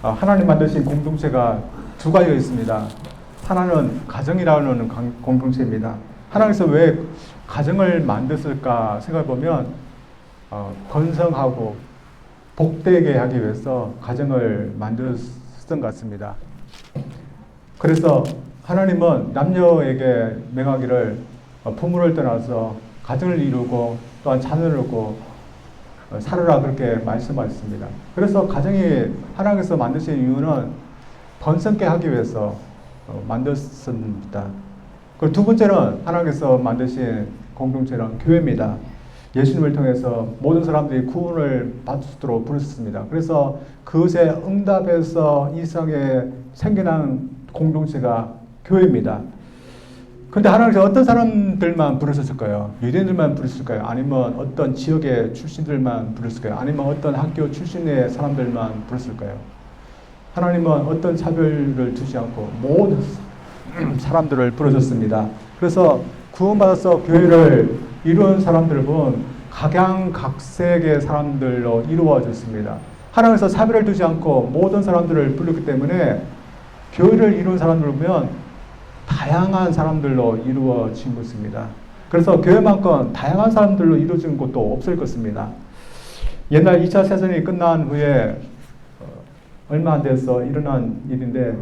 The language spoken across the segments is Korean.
하나님 만드신 공동체가 두 가지가 있습니다. 하나는 가정이라는 공동체입니다. 하나님께서 왜 가정을 만드실까 생각해보면 건성하고 복되게 하기 위해서 가정을 만드셨던 것 같습니다. 그래서 하나님은 남녀에게 명하기를 부모를 떠나서 가정을 이루고 또한 자녀를 얻고 살으라 그렇게 말씀하셨습니다. 그래서 가정이 하나님께서 만드신 이유는 번성케 하기 위해서 만들었습니다. 그리고 두 번째는 하나님께서 만드신 공동체는 교회입니다. 예수님을 통해서 모든 사람들이 구원을 받을 수 있도록 부르셨습니다. 그래서 그것에 응답해서 이 세상에 생겨난 공동체가 교회입니다. 근데 하나님께서 어떤 사람들만 부르셨을까요? 유대인들만 부르셨을까요? 아니면 어떤 지역의 출신들만 부르셨을까요? 아니면 어떤 학교 출신의 사람들만 부르셨을까요? 하나님은 어떤 차별을 두지 않고 모든 사람들을 부르셨습니다. 그래서 구원받아서 교회를 이룬 사람들은 각양각색의 사람들로 이루어졌습니다. 하나님께서 차별을 두지 않고 모든 사람들을 불렀기 때문에 교회를 이룬 사람들 보면 다양한 사람들로 이루어진 것입니다. 그래서 교회만큼 다양한 사람들로 이루어진 곳도 없을 것입니다. 옛날 2차 세전이 끝난 후에 얼마 안 돼서 일어난 일인데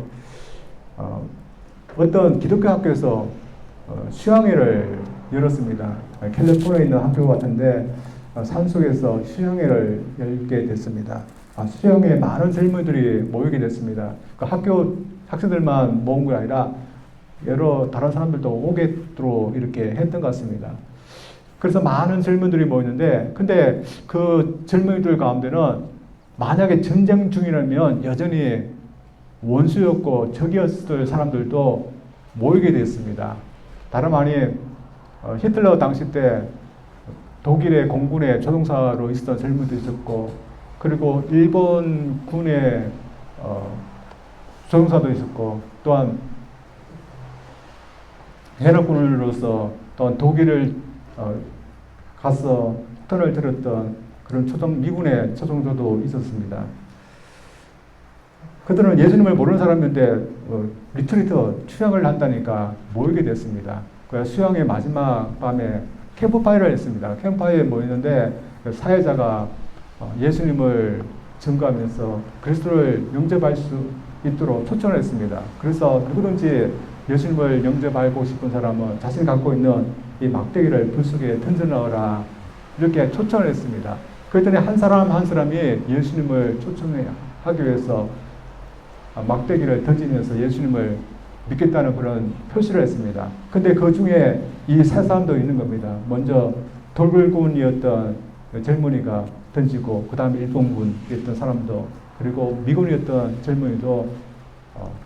어떤 기독교 학교에서 수양회를 열었습니다. 캘리포니아에 있는 학교 같은데 산속에서 수양회를 열게 됐습니다. 수양회에 많은 젊은이들이 모이게 됐습니다. 그 학교 학생들만 모은 게 아니라 여러 다른 사람들도 오게도록 이렇게 했던 것 같습니다. 그래서 많은 젊은이들이 모였는데 근데 그 젊은이들 가운데는 만약에 전쟁 중이라면 여전히 원수였고 적이었을 사람들도 모이게 됐습니다. 다름 아닌 히틀러 당시 때 독일의 공군의 조종사로 있었던 젊은이도 있었고 그리고 일본 군의 조종사도 있었고 또한 해적군으로서 또한 독일을 가서 편을 들었던 그런 미군의 초종사도 있었습니다. 그들은 예수님을 모르는 사람인데 리트리트 수양을 한다니까 모이게 됐습니다. 그래서 수양의 마지막 밤에 캠프파이어를 했습니다. 캠프파이어에 모이는데 사회자가 예수님을 증거하면서 그리스도를 영접할 수 있도록 초청을 했습니다. 그래서 누구든지 예수님을 영접하고 싶은 사람은 자신이 갖고 있는 이 막대기를 불 속에 던져넣어라 이렇게 초청을 했습니다. 그랬더니 한 사람 한 사람이 예수님을 초청하기 위해서 막대기를 던지면서 예수님을 믿겠다는 그런 표시를 했습니다. 근데 그 중에 이 세 사람도 있는 겁니다. 먼저 돌굴군이었던 젊은이가 던지고 그 다음에 일본군이었던 사람도 그리고 미군이었던 젊은이도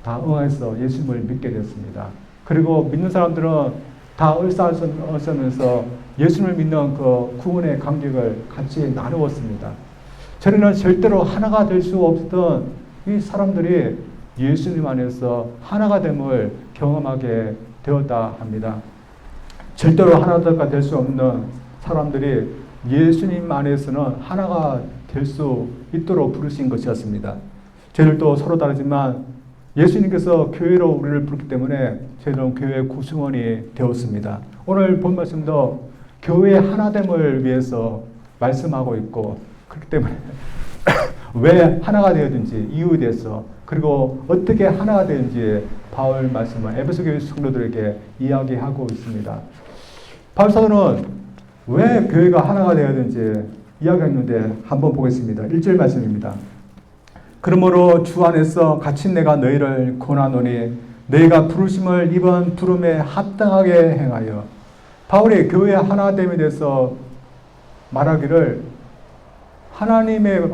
다 응해서 예수님을 믿게 됐습니다. 그리고 믿는 사람들은 다 얼싸안으면서 예수님을 믿는 그 구원의 감격을 같이 나누었습니다. 저는 절대로 하나가 될 수 없던 이 사람들이 예수님 안에서 하나가 됨을 경험하게 되었다 합니다. 절대로 하나가 될 수 없는 사람들이 예수님 안에서는 하나가 될 수 있도록 부르신 것이었습니다. 저희들도 서로 다르지만 예수님께서 교회로 우리를 부르기 때문에 저희들은 교회의 구성원이 되었습니다. 오늘 본 말씀도 교회의 하나됨을 위해서 말씀하고 있고 그렇기 때문에 왜 하나가 되었는지 이유에 대해서 그리고 어떻게 하나가 되는지 바울 말씀을 에베소 교회 성도들에게 이야기하고 있습니다. 바울 사도는 왜 교회가 하나가 되었는지 이야기했는데 한번 보겠습니다. 1절 말씀입니다. 그러므로 주 안에서 갇힌 내가 너희를 권하노니 너희가 부르심을 이번 부름에 합당하게 행하여 바울이 교회의 하나됨에 대해서 말하기를 하나님의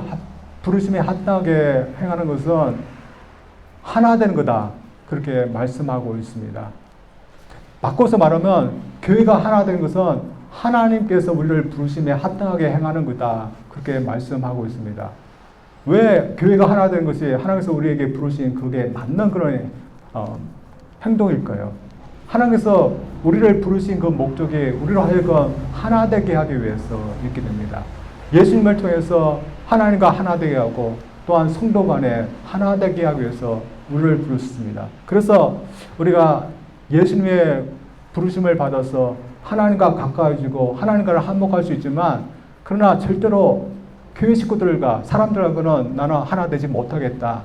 부르심에 합당하게 행하는 것은 하나 되는 거다 그렇게 말씀하고 있습니다. 바꿔서 말하면 교회가 하나 되는 것은 하나님께서 우리를 부르심에 합당하게 행하는 거다 그렇게 말씀하고 있습니다. 왜 교회가 하나 되는 것이 하나님께서 우리에게 부르신 그게 맞는 그런 행동일까요? 하나님께서 우리를 부르신 그 목적이 우리로 하여금 하나 되게 하기 위해서 이렇게 됩니다. 예수님을 통해서 하나님과 하나 되게 하고 또한 성도 간에 하나 되게 하기 위해서 우리를 부르셨습니다. 그래서 우리가 예수님의 부르심을 받아서 하나님과 가까워지고 하나님과 한목할 수 있지만, 그러나 절대로 교회 식구들과 사람들하고는 나는 하나 되지 못하겠다,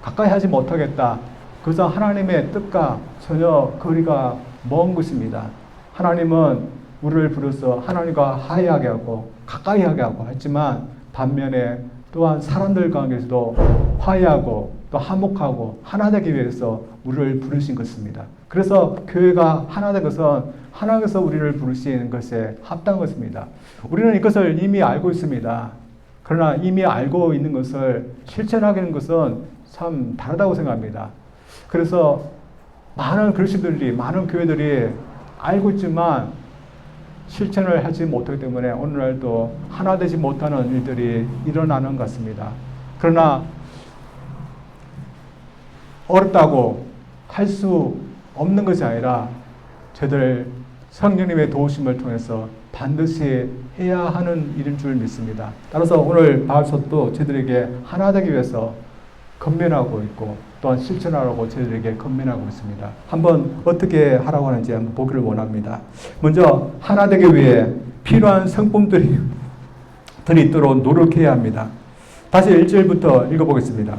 가까이 하지 못하겠다. 그래서 하나님의 뜻과 전혀 거리가 먼 것입니다. 하나님은 우리를 부르서 하나님과 화해하게 하고 가까이 하게 하고 했지만, 반면에 또한 사람들 가운데서도 화해하고 또 화목하고 하나 되기 위해서 우리를 부르신 것입니다. 그래서 교회가 하나 된 것은 하나님께서 우리를 부르신 것에 합당한 것입니다. 우리는 이것을 이미 알고 있습니다. 그러나 이미 알고 있는 것을 실천하는 것은 참 다르다고 생각합니다. 그래서 많은 그리스도인들이, 많은 교회들이 알고 있지만 실천을 하지 못하기 때문에 오늘날도 하나 되지 못하는 일들이 일어나는 것 같습니다. 그러나 어렵다고 할 수 없는 것이 아니라 저희들 성령님의 도우심을 통해서 반드시 해야 하는 일인 줄 믿습니다. 따라서 오늘 바울서도 저희들에게 하나 되기 위해서 건면하고 있고 또한 실천하라고 저희들에게 건면하고 있습니다. 한번 어떻게 하라고 하는지 한번 보기를 원합니다. 먼저 하나 되기 위해 필요한 성품들이 있도록 노력해야 합니다. 다시 1절부터 읽어보겠습니다.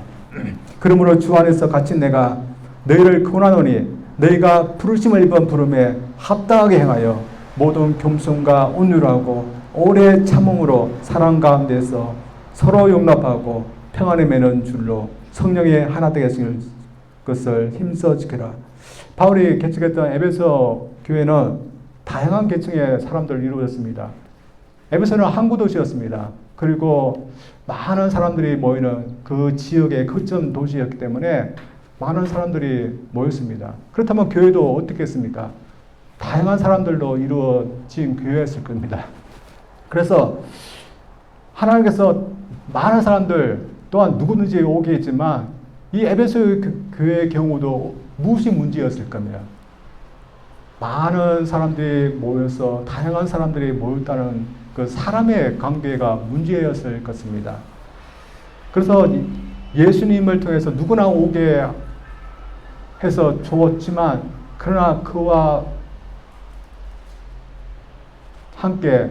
그러므로 주 안에서 갇힌 내가 너희를 권하노니 너희가 부르심을 입은 부름에 합당하게 행하여 모든 겸손과 온유하고 오래 참음으로 사랑 가운데서 서로 용납하고 평안에 매는 줄로 성령의 하나 되게 하실 것을 힘써 지켜라. 바울이 개척했던 에베소 교회는 다양한 계층의 사람들을 이루어졌습니다. 에베소는 항구 도시였습니다. 그리고 많은 사람들이 모이는 그 지역의 거점 도시였기 때문에 많은 사람들이 모였습니다. 그렇다면 교회도 어떻게 했습니까? 다양한 사람들로 이루어진 교회였을 겁니다. 그래서 하나님께서 많은 사람들 또한 누구든지 오게 했지만 이 에베소 교회의 경우도 무엇이 문제였을 겁니다. 많은 사람들이 모여서 다양한 사람들이 모였다는 그 사람의 관계가 문제였을 것입니다. 그래서 예수님을 통해서 누구나 오게 해서 좋았지만 그러나 그와 함께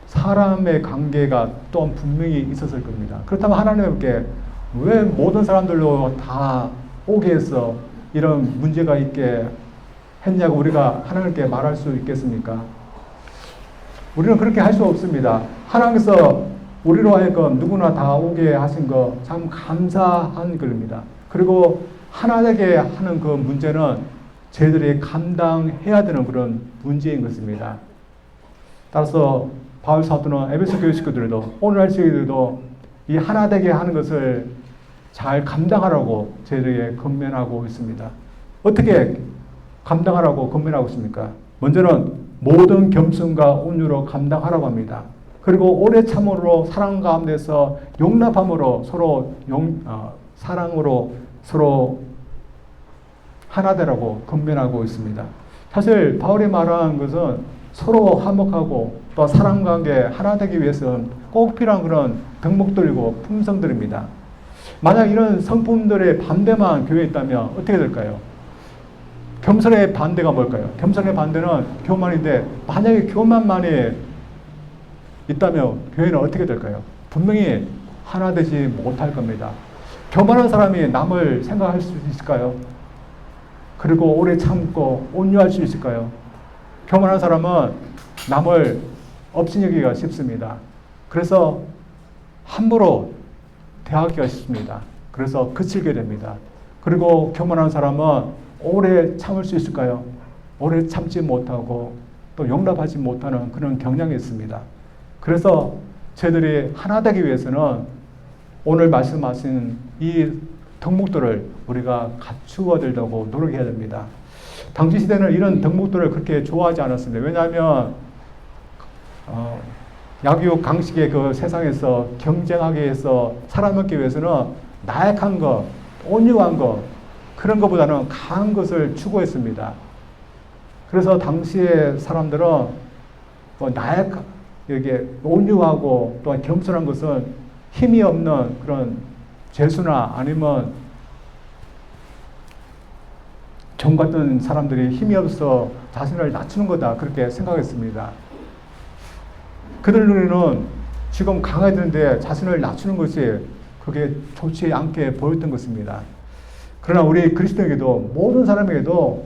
사람의 관계가 또한 분명히 있었을 겁니다. 그렇다면 하나님께 왜 모든 사람들로 다 오게 해서 이런 문제가 있게 했냐고 우리가 하나님께 말할 수 있겠습니까? 우리는 그렇게 할 수 없습니다. 하나님께서 우리로 하여금 누구나 다 오게 하신 거 참 감사한 글입니다. 그리고 하나 되게 하는 그 문제는 저희들이 감당해야 되는 그런 문제인 것입니다. 따라서 바울 사도는 에베소 교회 식구들도 오늘날 저희들도 이 하나 되게 하는 것을 잘 감당하라고 저희들에게 권면하고 있습니다. 어떻게 감당하라고 권면하고 있습니까? 먼저는 모든 겸손과 온유로 감당하라고 합니다. 그리고 오래 참음으로 사랑 가운데서 용납함으로 서로 사랑으로 서로 하나 되라고 권면하고 있습니다. 사실 바울이 말하는 것은 서로 화목하고 또 사랑 관계 하나 되기 위해서는 꼭 필요한 그런 덕목들이고 품성들입니다. 만약 이런 성품들의 반대만 교회에 있다면 어떻게 될까요? 겸손의 반대가 뭘까요? 겸손의 반대는 교만인데 만약에 교만만이 있다면 교회는 어떻게 될까요? 분명히 하나 되지 못할 겁니다. 교만한 사람이 남을 생각할 수 있을까요? 그리고 오래 참고 온유할 수 있을까요? 교만한 사람은 남을 업신여기기가 쉽습니다. 그래서 함부로 대하기가 쉽습니다. 그래서 그칠게 됩니다. 그리고 교만한 사람은 오래 참을 수 있을까요? 오래 참지 못하고 또 용납하지 못하는 그런 경향이 있습니다. 그래서 저희들이 하나 되기 위해서는 오늘 말씀하신 이 덕목들을 우리가 갖추어 들려고 노력해야 됩니다. 당시 시대는 이런 덕목들을 그렇게 좋아하지 않았습니다. 왜냐하면 약육 강식의 그 세상에서 경쟁하기 위해서 살아남기 위해서는 나약한 것, 온유한 것 그런 것보다는 강한 것을 추구했습니다. 그래서 당시의 사람들은 이게 온유하고 또한 겸손한 것은 힘이 없는 그런 죄수나 아니면 종 같은 사람들이 힘이 없어 자신을 낮추는 거다 그렇게 생각했습니다. 그들 눈에는 지금 강해지는데 자신을 낮추는 것이 그게 좋지 않게 보였던 것입니다. 그러나 우리 그리스도에게도 모든 사람에게도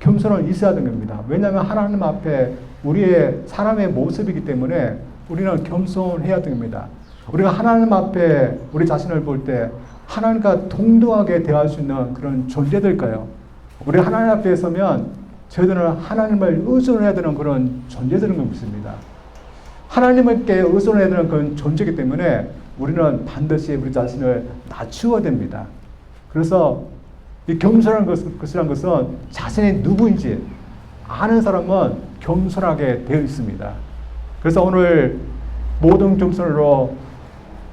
겸손은 있어야 되는 겁니다. 왜냐하면 하나님 앞에 우리의 사람의 모습이기 때문에 우리는 겸손해야 됩니다. 우리가 하나님 앞에 우리 자신을 볼 때 하나님과 동등하게 대할 수 있는 그런 존재들까요? 우리 하나님 앞에 서면 저희들은 하나님을 의존해야 되는 그런 존재들인 것입니다. 하나님께 의존해야 되는 그런 존재이기 때문에 우리는 반드시 우리 자신을 낮추어야 됩니다. 그래서 이 겸손한 것이란 것은 자신이 누구인지 아는 사람은 겸손하게 되어 있습니다. 그래서 오늘 모든 겸손으로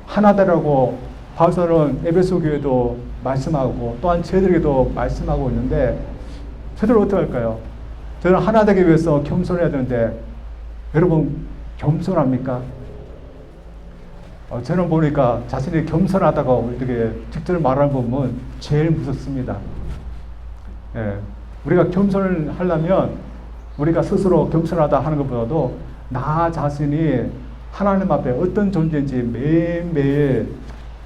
하나다라고 바울은 에베소 교회도 말씀하고 또한 저희들에게도 말씀하고 있는데 저희들 어떻게 할까요? 저희는 하나 되기 위해서 겸손해야 되는데 여러분 겸손합니까? 저는 보니까 자신이 겸손하다고 이렇게 직접 말하는 부분은 제일 무섭습니다. 예, 우리가 겸손을 하려면 우리가 스스로 겸손하다 하는 것보다도 나 자신이 하나님 앞에 어떤 존재인지 매일매일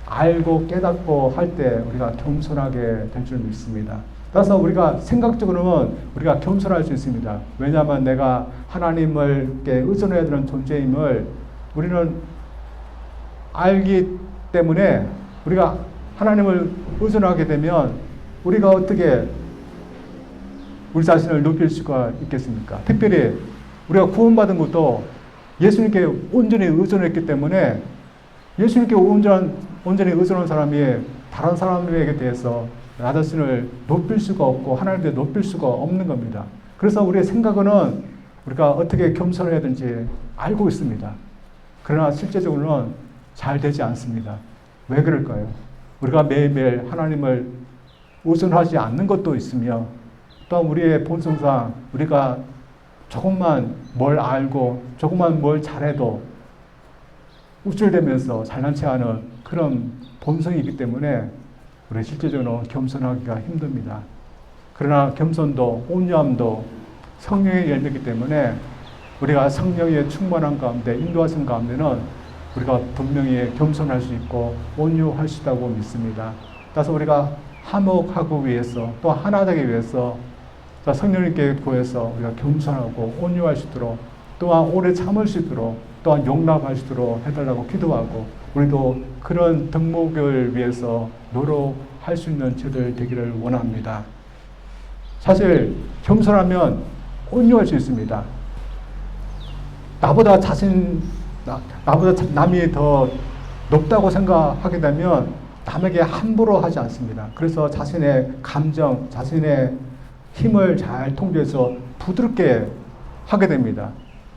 알고 깨닫고 할 때 우리가 겸손하게 될 줄 믿습니다. 따라서 우리가 생각적으로는 우리가 겸손할 수 있습니다. 왜냐하면 내가 하나님을 의존해야 되는 존재임을 우리는 알기 때문에 우리가 하나님을 의존하게 되면 우리가 어떻게 우리 자신을 높일 수가 있겠습니까? 특별히 우리가 구원받은 것도 예수님께 온전히 의존했기 때문에 예수님께 온전히 의존한 사람이 다른 사람에게 대해서 나 자신을 높일 수가 없고 하나님께 높일 수가 없는 겁니다. 그래서 우리의 생각은 우리가 어떻게 겸손해야 되는지 알고 있습니다. 그러나 실제적으로는 잘 되지 않습니다. 왜 그럴까요? 우리가 매일매일 하나님을 의존하지 않는 것도 있으며 또 우리의 본성상 우리가 조금만 뭘 알고 조금만 뭘 잘해도 우쭐대면서 잘난 체하는 그런 본성이 있기 때문에 우리 실제적으로 겸손하기가 힘듭니다. 그러나 겸손도 온유함도 성령의 열매이기 때문에 우리가 성령의 충만한 가운데 인도하신 가운데는 우리가 분명히 겸손할 수 있고 온유할 수 있다고 믿습니다. 따라서 우리가 화목하기 위해서 또 하나 되기 위해서 성령님께 구해서 우리가 겸손하고 온유할 수 있도록 또한 오래 참을 수 있도록 또한 용납할 수 있도록 해달라고 기도하고 우리도 그런 덕목을 위해서 노력할 수 있는 저들 되기를 원합니다. 사실 겸손하면 온유할 수 있습니다. 나보다 남이 더 높다고 생각하게 되면 남에게 함부로 하지 않습니다. 그래서 자신의 감정, 자신의 힘을 잘 통제해서 부드럽게 하게 됩니다.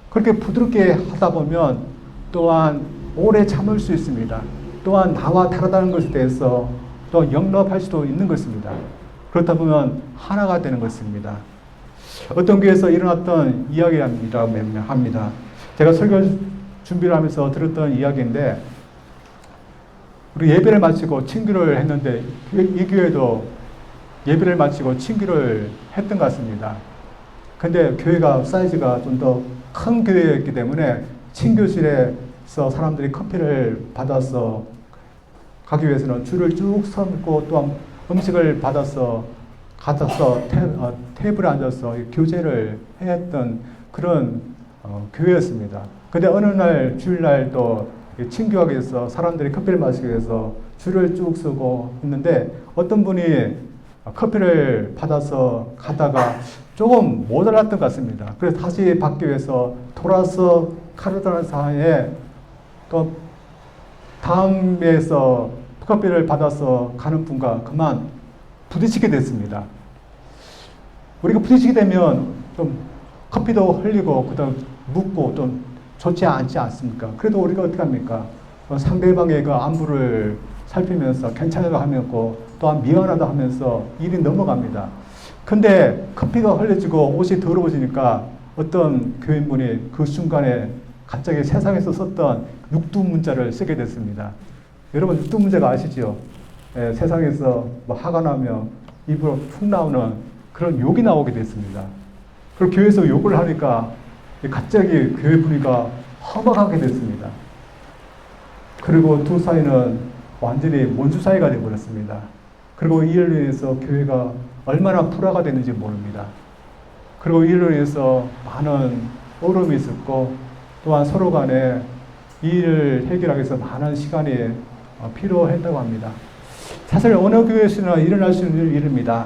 그렇게 부드럽게 하다 보면 또한 오래 참을 수 있습니다. 또한 나와 다르다는 것에 대해서 또 영접할 수도 있는 것입니다. 그렇다 보면 하나가 되는 것입니다. 어떤 교회에서 일어났던 이야기라고 합니다. 제가 설교 준비를 하면서 들었던 이야기인데 우리 예배를 마치고 친교를 했는데 이 교회도 예배를 마치고 친교를 했던 것 같습니다. 근데 교회가 사이즈가 좀 더 큰 교회였기 때문에 친교실에서 사람들이 커피를 받아서 가기 위해서는 줄을 쭉 서고 또한 음식을 받아서 테이블에 앉아서 교제를 했던 그런 교회였습니다. 근데 어느 날 주일날 또 친교하기 위해서 사람들이 커피를 마시기 위해서 줄을 쭉 서고 있는데 어떤 분이 커피를 받아서 가다가 조금 모자랐던 것 같습니다. 그래서 다시 받기 위해서 돌아서 가려던 사이에 또 다음에서 커피를 받아서 가는 분과 그만 부딪히게 됐습니다. 우리가 부딪히게 되면 좀 커피도 흘리고 그다음 묻고 좀 좋지 않지 않습니까? 그래도 우리가 어떻게 합니까? 상대방의 그 안부를 살피면서 괜찮다고 하면서 또한 미안하다 하면서 일이 넘어갑니다. 근데 커피가 흘려지고 옷이 더러워지니까 어떤 교인분이 그 순간에 갑자기 세상에서 썼던 육두문자를 쓰게 됐습니다. 여러분 육두문자가 아시죠? 세상에서 뭐 화가 나면 입으로 툭 나오는 그런 욕이 나오게 됐습니다. 그리고 교회에서 욕을 하니까 갑자기 교회 분위기가 험악하게 됐습니다. 그리고 두 사이는 완전히 원수 사이가 되어버렸습니다. 그리고 이를 인해서 교회가 얼마나 불화가 됐는지 모릅니다. 그리고 이를 인해서 많은 어려움이 있었고 또한 서로 간에 이 일을 해결하기 위해서 많은 시간이 필요했다고 합니다. 사실 어느 교회에서나 일어날 수 있는 일입니다.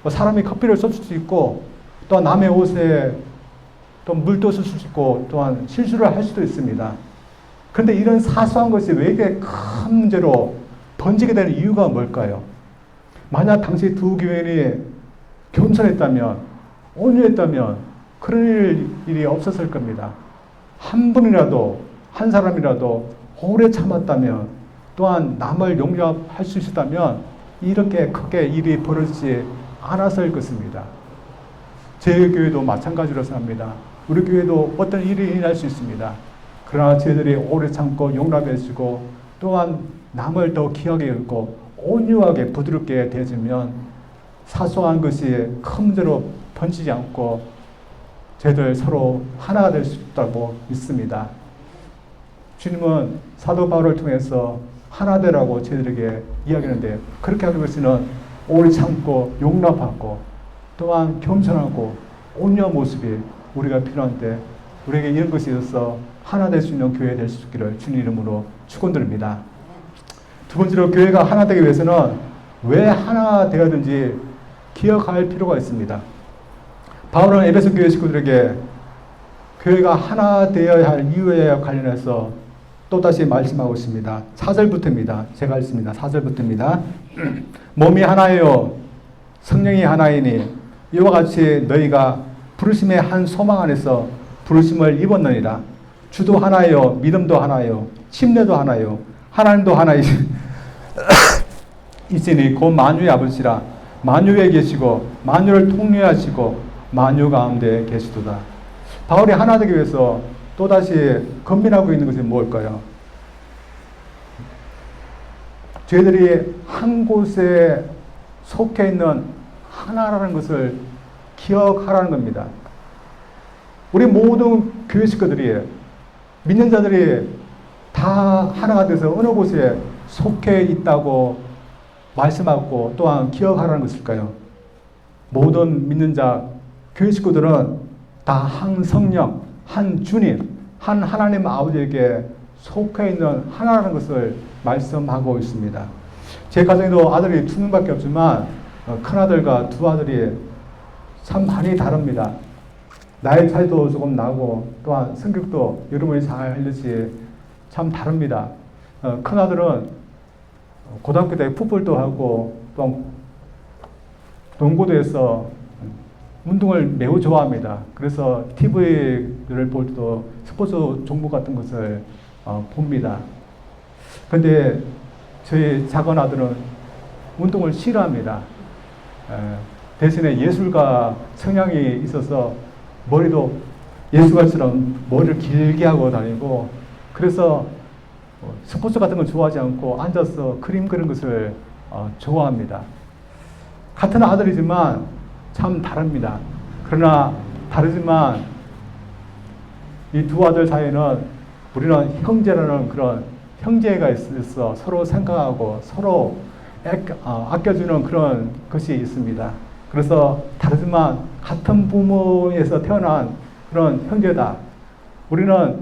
사람이 커피를 쏟을 수 있고 또한 남의 옷에 또 물도 쓸 수 있고 또한 실수를 할 수도 있습니다. 그런데 이런 사소한 것이 왜 이렇게 큰 문제로 번지게 되는 이유가 뭘까요? 만약 당시 두 교인이 겸손했다면, 온유했다면 그런 일이 없었을 겁니다. 한 분이라도, 한 사람이라도 오래 참았다면, 또한 남을 용납할 수 있었다면 이렇게 크게 일이 벌어지지 않았을 것입니다. 제 교회도 마찬가지로 생각합니다. 우리 교회도 어떤 일이 일어날 수 있습니다. 그러나 저희들이 오래 참고 용납해주고 또한 남을 더 귀하게 여기고 온유하게 부드럽게 대해주면 사소한 것이 큰 문제로 번지지 않고 저희들 서로 하나가 될 수 있다고 믿습니다. 주님은 사도 바울을 통해서 하나 되라고 저희들에게 이야기하는데 그렇게 하기 위해서는 오래 참고 용납하고 또한 겸손하고 온유한 모습이 우리가 필요한데 우리에게 이런 것이 있어서 하나 될 수 있는 교회 될 수 있기를 주님 이름으로 축원드립니다. 두 번째로 교회가 하나 되기 위해서는 왜 하나 되어야 되는지 기억할 필요가 있습니다. 바울은 에베소 교회 식구들에게 교회가 하나 되어야 할 이유에 관련해서 또다시 말씀하고 있습니다. 4절부터입니다. 제가 읽습니다. 4절부터입니다. 몸이 하나예요. 성령이 하나이니 이와 같이 너희가 부르심의 한 소망 안에서 부르심을 입었느니라. 주도 하나예요. 믿음도 하나예요. 침례도 하나예요. 하나님도 하나이시니 곧 만유의 아버지라. 만유에 계시고 만유를 통일하시고 만유 가운데 계시도다. 바울이 하나 되기 위해서 또다시 건면하고 있는 것이 무엇일까요? 저희들이 한 곳에 속해 있는 하나라는 것을 기억하라는 겁니다. 우리 모든 교회 식구들이, 믿는 자들이 다 하나가 돼서 어느 곳에 속해 있다고 말씀하고 또한 기억하라는 것일까요? 모든 믿는 자, 교회 식구들은 다 한 성령, 한 주님, 한 하나님 아버지에게 속해 있는 하나라는 것을 말씀하고 있습니다. 제 가정에도 아들이 두 명밖에 없지만 큰아들과 두 아들이 참 많이 다릅니다. 나이 차이도 조금 나고 또한 성격도 여러분이 잘 알듯이 참 다릅니다. 큰아들은 고등학교 때 풋볼도 하고 또 농구도 해서 운동을 매우 좋아합니다. 그래서 TV를 볼 때도 스포츠 종목 같은 것을 봅니다. 근데 저희 작은 아들은 운동을 싫어합니다. 대신에 예술가 성향이 있어서 머리도 예술가처럼 머리를 길게 하고 다니고 그래서 스포츠 같은 건 좋아하지 않고 앉아서 그림 그리는 것을 좋아합니다. 같은 아들이지만 참 다릅니다. 그러나 다르지만 이 두 아들 사이에는 우리는 형제라는 그런 형제가 있어 서로 생각하고 서로 아껴주는 그런 것이 있습니다. 그래서 다르지만 같은 부모에서 태어난 그런 형제다. 우리는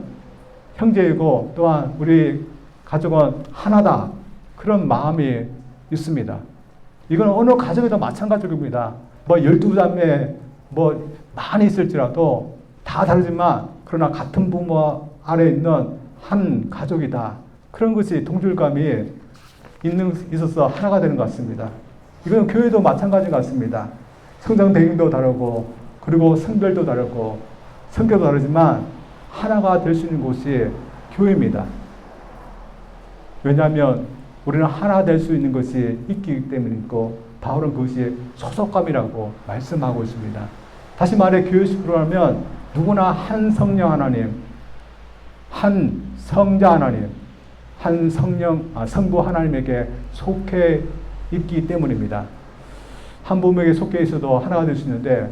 형제이고 또한 우리 가족은 하나다. 그런 마음이 있습니다. 이건 어느 가정에도 마찬가지입니다. 뭐 12자매 뭐 많이 있을지라도 다 다르지만 그러나 같은 부모 아래 있는 한 가족이다. 그런 것이 동질감이 있어서 하나가 되는 것 같습니다. 이건 교회도 마찬가지 같습니다. 성장 배경도 다르고 그리고 성별도 다르고 성격도 다르지만 하나가 될 수 있는 곳이 교회입니다. 왜냐하면 우리는 하나 될 수 있는 것이 있기 때문이고 바울은 그것이 소속감이라고 말씀하고 있습니다. 다시 말해 교회 식구라면 누구나 한 성령 하나님, 한 성자 하나님, 한 성부 하나님에게 속해 있기 때문입니다. 한 몸에게 속해 있어도 하나가 될 수 있는데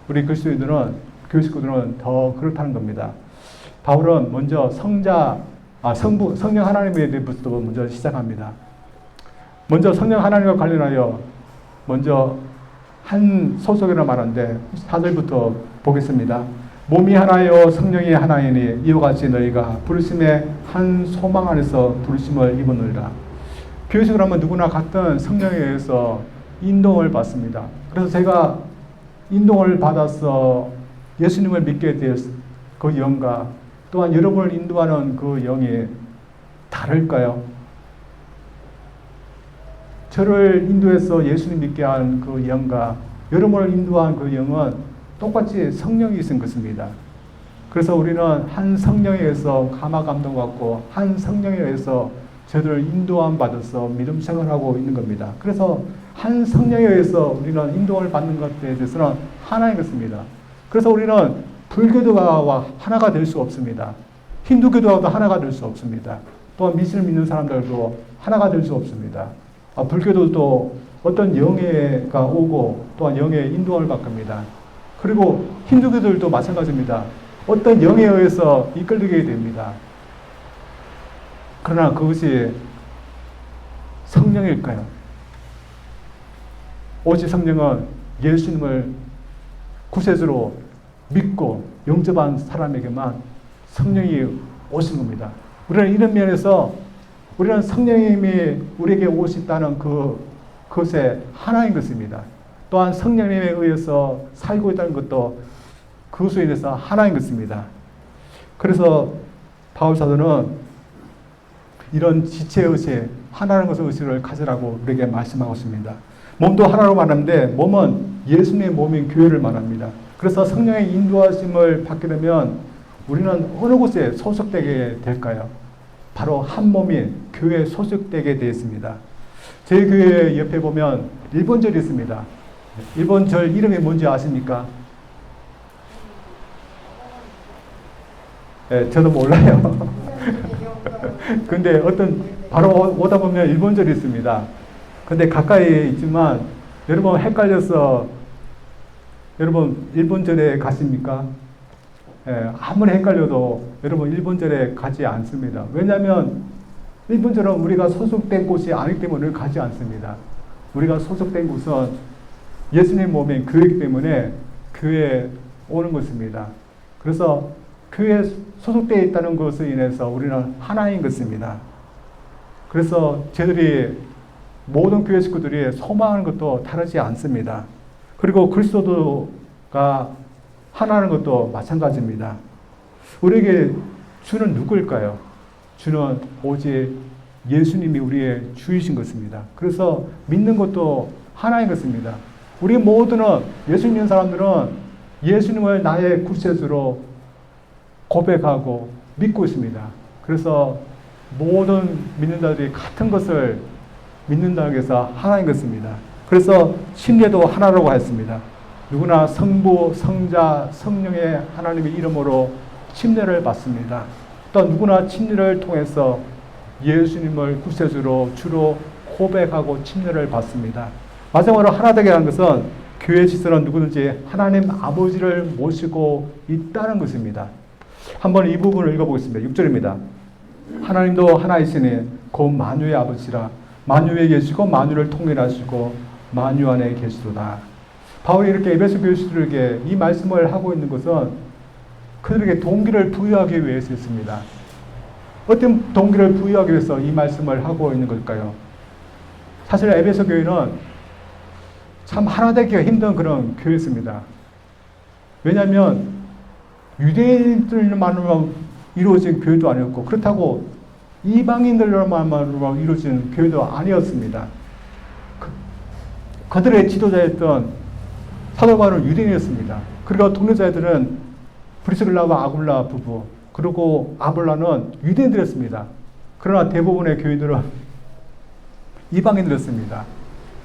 우리 그리스도인들은 교회 식구들은 더 그렇다는 겁니다. 바울은 먼저 성령 하나님에 대해서부터 먼저 시작합니다. 먼저 성령 하나님과 관련하여 먼저 한 소속이라 말하는데 4절부터 보겠습니다. 몸이 하나요 성령이 하나이니 이와 같이 너희가 부르심의 한 소망 안에서 부르심을 입었느니라. 교회식을 하면 누구나 같은 성령에 의해서 인동을 받습니다. 그래서 제가 인동을 받아서 예수님을 믿게 될 그 영과 또한 여러분을 인도하는 그 영이 다를까요? 저를 인도해서 예수님 믿게 한 그 영과 여러분을 인도한 그 영은 똑같이 성령이신 것입니다. 그래서 우리는 한 성령에 의해서 감화 감동받고 한 성령에 의해서 저들을 인도함 받아서 믿음 생활하고 있는 겁니다. 그래서 한 성령에 의해서 우리는 인도를 받는 것에 대해서는 하나인 것입니다. 그래서 우리는 불교도와 하나가 될 수 없습니다. 힌두교도와도 하나가 될 수 없습니다. 또한 미신을 믿는 사람들도 하나가 될 수 없습니다. 불교도도 어떤 영예가 오고 또한 영의 인도를 받습니다. 그리고 힌두교들도 마찬가지입니다. 어떤 영에 의해서 이끌리게 됩니다. 그러나 그것이 성령일까요? 오직 성령은 예수님을 구세주로 믿고 영접한 사람에게만 성령이 오신 겁니다. 우리는 이런 면에서 우리는 성령님이 우리에게 오셨다는 그것의 하나인 것입니다. 또한 성령님에 의해서 살고 있다는 것도 그것에 인해서 하나인 것입니다. 그래서 바울 사도는 이런 지체의식, 하나라는 것의 의식을 가지라고 우리에게 말씀하고 있습니다. 몸도 하나로 말하는데 몸은 예수님의 몸인 교회를 말합니다. 그래서 성령의 인도하심을 받게 되면 우리는 어느 곳에 소속되게 될까요? 바로 한 몸인 교회에 소속되게 되어 있습니다. 제 교회 옆에 보면 일본절이 있습니다. 일본절 이름이 뭔지 아십니까? 네, 저도 몰라요. 근데 바로 오다 보면 일본절이 있습니다. 근데 가까이 있지만 여러분 헷갈려서 여러분 일본절에 가십니까? 아무리 헷갈려도 여러분 일본절에 가지 않습니다. 왜냐하면 일본절은 우리가 소속된 곳이 아니기 때문에 가지 않습니다. 우리가 소속된 곳은 예수님 몸인 교회이기 때문에 교회에 오는 것입니다. 그래서 교회에 소속되어 있다는 것에 인해서 우리는 하나인 것입니다. 그래서 저희들이 모든 교회 식구들이 소망하는 것도 다르지 않습니다. 그리고 그리스도가 하나라는 것도 마찬가지입니다. 우리에게 주는 누구일까요? 주는 오직 예수님이 우리의 주이신 것입니다. 그래서 믿는 것도 하나인 것입니다. 우리 모두는 예수 믿는 사람들은 예수님을 나의 구세주로 고백하고 믿고 있습니다. 그래서 모든 믿는 자들이 같은 것을 믿는다고 해서 하나인 것입니다. 그래서 침례도 하나라고 했습니다. 누구나 성부, 성자, 성령의 하나님의 이름으로 침례를 받습니다. 또 누구나 침례를 통해서 예수님을 구세주로 주로 고백하고 침례를 받습니다. 마지막으로 하나 되게 하는 것은 교회 지서는 누구든지 하나님 아버지를 모시고 있다는 것입니다. 한번 이 부분을 읽어보겠습니다. 6절입니다. 하나님도 하나이시니 곧 만유의 아버지라 만유에 계시고 만유를 통일하시고 만유 안에 계시도다. 바울이 이렇게 에베소 교회들에게 이 말씀을 하고 있는 것은 그들에게 동기를 부여하기 위해서였습니다. 어떤 동기를 부여하기 위해서 이 말씀을 하고 있는 걸까요? 사실 에베소 교회는 참 하나 되기가 힘든 그런 교회였습니다. 왜냐하면 유대인들만으로 이루어진 교회도 아니었고 그렇다고 이방인들만으로 이루어진 교회도 아니었습니다. 그들의 지도자였던 사도 바울은 유대인이었습니다. 그리고 동료자들은 브리스길라와 아굴라 부부 그리고 아볼라는 유대인들이었습니다. 그러나 대부분의 교회들은 이방인들이었습니다.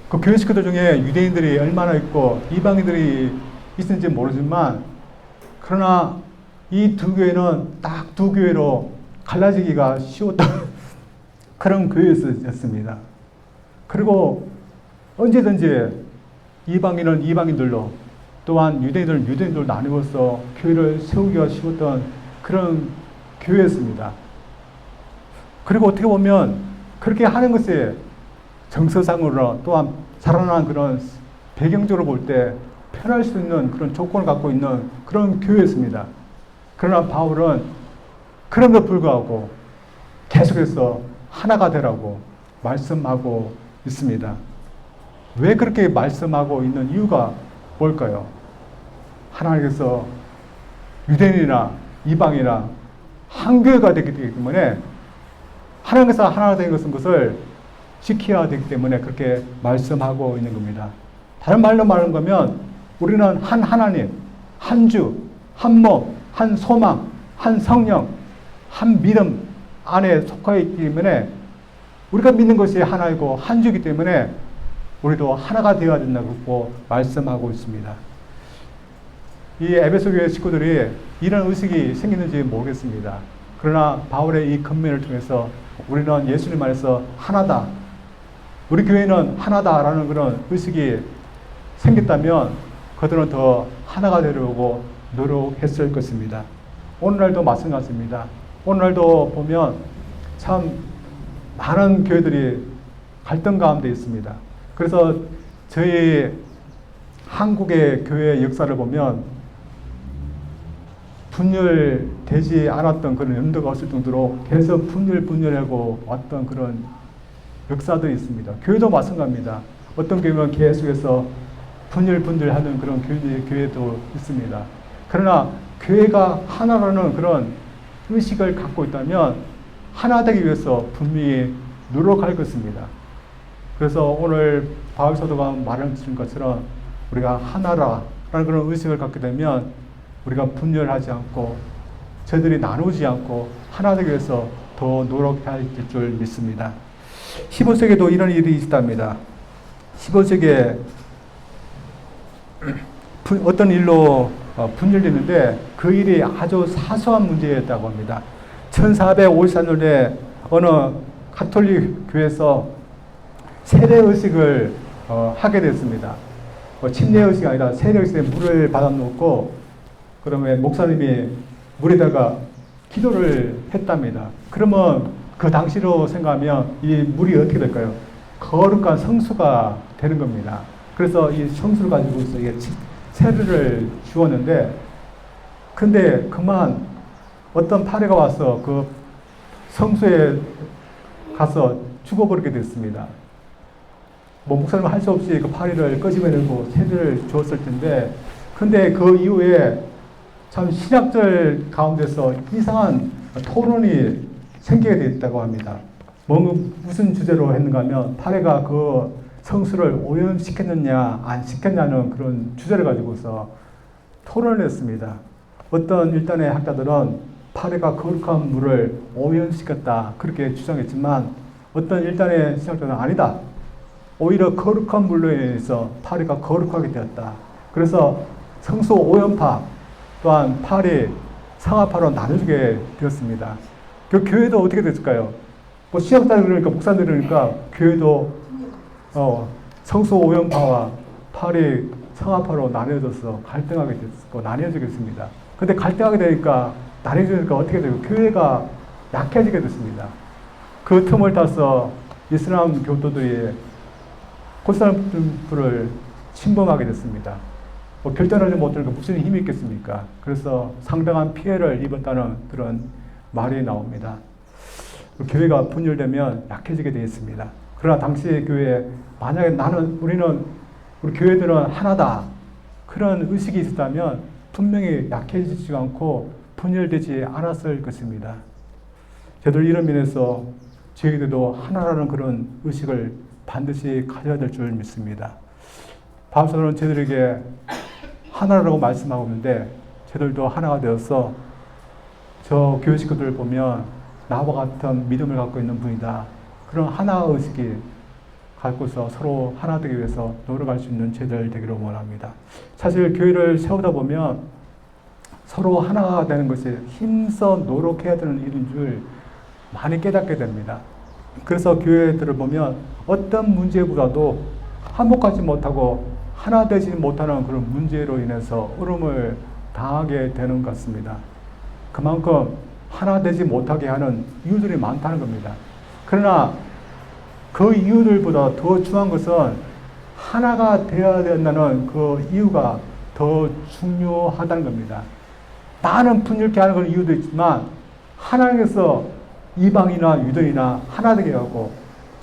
그 교회 식구들 중에 유대인들이 얼마나 있고 이방인들이 있는지 모르지만 그러나 이 두 교회는 딱 두 교회로 갈라지기가 쉬웠던 그런 교회였습니다. 그리고 언제든지 이방인은 이방인들로 또한 유대인들은 유대인들로 나누어서 교회를 세우기가 쉬웠던 그런 교회였습니다. 그리고 어떻게 보면 그렇게 하는 것이 정서상으로 또한 살아난 그런 배경적으로 볼 때 편할 수 있는 그런 조건을 갖고 있는 그런 교회였습니다. 그러나 바울은 그럼에도 불구하고 계속해서 하나가 되라고 말씀하고 있습니다. 왜 그렇게 말씀하고 있는 이유가 뭘까요? 하나님께서 유대인이나 이방이나 한 교회가 되기 때문에 하나님께서 하나가 된 것을 지켜야 되기 때문에 그렇게 말씀하고 있는 겁니다. 다른 말로 말하는 거면 우리는 한 하나님, 한 주, 한 몸, 한 소망, 한 성령, 한 믿음 안에 속하 있기 때문에 우리가 믿는 것이 하나이고 한 주이기 때문에 우리도 하나가 되어야 된다고 말씀하고 있습니다. 이 에베소 교회 식구들이 이런 의식이 생기는지 모르겠습니다. 그러나 바울의 이 권면을 통해서 우리는 예수님 안에서 하나다. 우리 교회는 하나다라는 그런 의식이 생겼다면 그들은 더 하나가 되려고 노력했을 것입니다. 오늘날도 마찬가지입니다. 오늘날도 보면 참 많은 교회들이 갈등 가운데 있습니다. 그래서 저희 한국의 교회 역사를 보면 분열되지 않았던 그런 연도가 없을 정도로 계속 분열하고 왔던 그런 역사들이 있습니다. 교회도 마찬가지입니다. 어떤 교회는 계속해서 분열하는 그런 교회도 있습니다. 그러나 교회가 하나라는 그런 의식을 갖고 있다면 하나 되기 위해서 분명히 노력할 것입니다. 그래서 오늘 바울 사도가 말해주신 것처럼 우리가 하나라는 그런 의식을 갖게 되면 우리가 분열하지 않고 저희들이 나누지 않고 하나 되기 위해서 더 노력해야 될 줄 믿습니다. 15세기에도 이런 일이 있답니다. 15세기에 어떤 일로 분열됐는데 그 일이 아주 사소한 문제였다고 합니다. 1454년에 어느 가톨릭 교회에서 세례의식을 하게 됐습니다. 침례의식이 아니라 세례의식에 물을 받아놓고 그러면 목사님이 물에다가 기도를 했답니다. 그러면 그 당시로 생각하면 이 물이 어떻게 될까요? 거룩한 성수가 되는 겁니다. 그래서 이 성수를 가지고서 세례를 주었는데, 근데 그만 어떤 파리가 와서 그 성수에 가서 죽어버리게 됐습니다. 목사님은 할 수 없이 그 파리를 끄집어내고 세례를 주었을 텐데, 근데 그 이후에 참 신학들 가운데서 이상한 토론이 생기게 됐다고 합니다. 무슨 주제로 했는가 하면 파리가 그 성수를 오염시켰느냐 안 시켰냐는 그런 주제를 가지고서 토론을 했습니다. 어떤 일단의 학자들은 파리가 거룩한 물을 오염시켰다 그렇게 주장했지만 어떤 일단의 신학자들은 아니다. 오히려 거룩한 물로 인해서 파리가 거룩하게 되었다. 그래서 성수 오염파 또한 파리 상하파로 나눠주게 되었습니다. 그 교회도 어떻게 됐을까요? 뭐 신학자들 그러니까 목사들 그러니까 교회도 성수 오염파와 파리 상하파로 나뉘어져서 갈등하게 됐고 나뉘어지겠습니다. 근데 갈등하게 되니까 나뉘어지니까 어떻게 되고 교회가 약해지게 됐습니다. 그 틈을 타서 이슬람 교도들이 콘스탄티노플을 침범하게 됐습니다. 결단하지 못하니까 무슨 힘이 있겠습니까? 그래서 상당한 피해를 입었다는 그런 말이 나옵니다. 교회가 분열되면 약해지게 되어 있습니다. 그러나 당시의 교회에 만약에 우리 교회들은 하나다. 그런 의식이 있었다면 분명히 약해지지 않고 분열되지 않았을 것입니다. 저들 이런 면에서 저희들도 하나라는 그런 의식을 반드시 가져야 될 줄 믿습니다. 바울사도는 저희들에게 하나라고 말씀하고 있는데 저희들도 하나가 되어서 저 교회 식구들을 보면 나와 같은 믿음을 갖고 있는 분이다. 그런 하나 의식이 갖고서 서로 하나 되기 위해서 노력할 수 있는 저희들 되기를 원합니다. 사실 교회를 세우다 보면 서로 하나가 되는 것이 힘써 노력해야 되는 일인 줄 많이 깨닫게 됩니다. 그래서 교회들을 보면 어떤 문제보다도 한복하지 못하고 하나 되지 못하는 그런 문제로 인해서 어려움을 당하게 되는 것 같습니다. 그만큼 하나 되지 못하게 하는 이유들이 많다는 겁니다. 그러나 그 이유들보다 더 중요한 것은 하나가 되어야 된다는 그 이유가 더 중요하다는 겁니다. 많은 분열케 하는 그런 이유도 있지만 하나님께서 이방이나 유대인이나 하나 되게 하고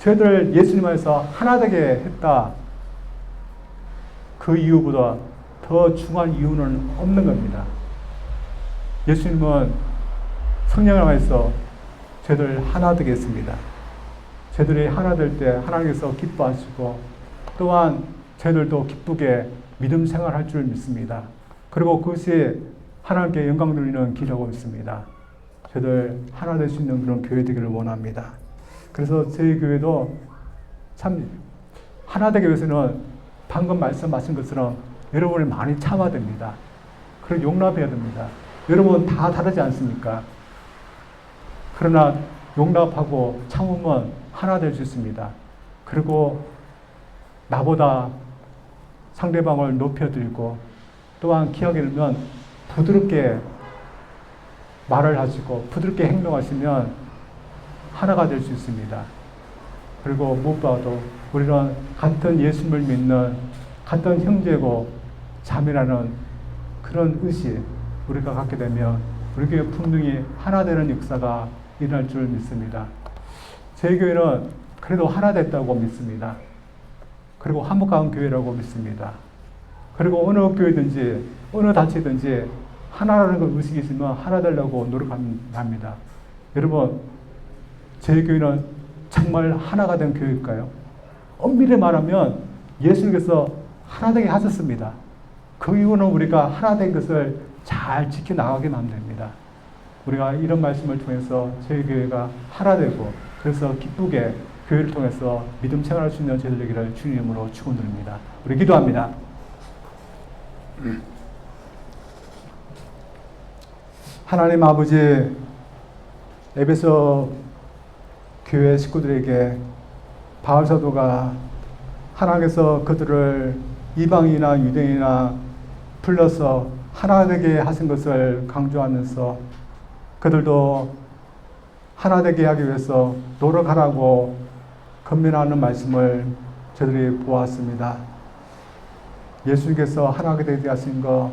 저희들 예수님 안에서 하나 되게 했다. 그 이유보다 더 중요한 이유는 없는 겁니다. 예수님은 성령을 안에서 저희들 하나 되게 했습니다. 저희들이 하나 될 때 하나님께서 기뻐하시고 또한 저희들도 기쁘게 믿음 생활할 줄 믿습니다. 그리고 그것이 하나님께 영광 돌리는 길이라고 믿습니다. 저희들 하나 될 수 있는 그런 교회 되기를 원합니다. 그래서 저희 교회도 참 하나 되기 위해서는 방금 말씀하신 것처럼 여러분을 많이 참아야 됩니다. 그리고 용납해야 됩니다. 여러분 다 다르지 않습니까? 그러나 용납하고 참으면 하나 될 수 있습니다. 그리고 나보다 상대방을 높여들고 또한 기억에 들면 부드럽게 말을 하시고 부드럽게 행동하시면 하나가 될 수 있습니다. 그리고 무엇보다도 우리는 같은 예수님을 믿는 같은 형제고 자매라는 그런 의식 우리가 갖게 되면 우리 교회 분명히 하나 되는 역사가 일어날 줄 믿습니다. 저희 교회는 그래도 하나 됐다고 믿습니다. 그리고 한복강 교회라고 믿습니다. 그리고 어느 교회든지 어느 단체든지 하나라는 걸 의식이 있으면 하나 되려고 노력합니다. 여러분, 저희 교회는 정말 하나가 된 교회일까요? 엄밀히 말하면 예수님께서 하나 되게 하셨습니다. 그 이유는 우리가 하나 된 것을 잘 지켜나가기만 하면 됩니다. 우리가 이런 말씀을 통해서 저희 교회가 하나 되고 그래서 기쁘게 교회를 통해서 믿음 생활할 수 있는 저희들 되기를 주님으로 축원드립니다. 우리 기도합니다. 하나님 아버지, 에베소 교회 식구들에게 바울 사도가 하나님께서 그들을 이방이나 유대인이나 불러서 하나 되게 하신 것을 강조하면서 그들도 하나 되게 하기 위해서 노력하라고 권면하는 말씀을 저들이 보았습니다. 예수님께서 하나 되게 하신 거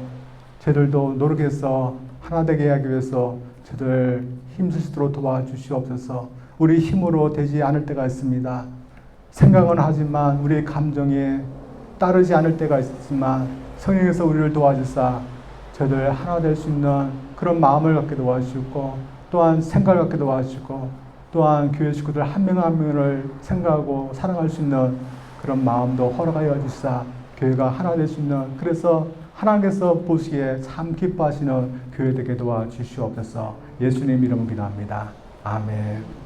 저들도 노력해서 하나 되게 하기 위해서 저들 힘쓰시도록 도와주시옵소서. 우리 힘으로 되지 않을 때가 있습니다. 생각은 하지만 우리의 감정이 따르지 않을 때가 있지만 성령께서 우리를 도와주사 저들 하나 될 수 있는 그런 마음을 갖게 도와주시고 또한 생각을 갖게 도와주시고 또한 교회 식구들 한 명 한 명을 생각하고 사랑할 수 있는 그런 마음도 허락하여 주시사 교회가 하나 될 수 있는, 그래서 하나님께서 보시기에 참 기뻐하시는 교회 되게 도와주시옵소서. 예수님 이름으로 기도합니다. 아멘.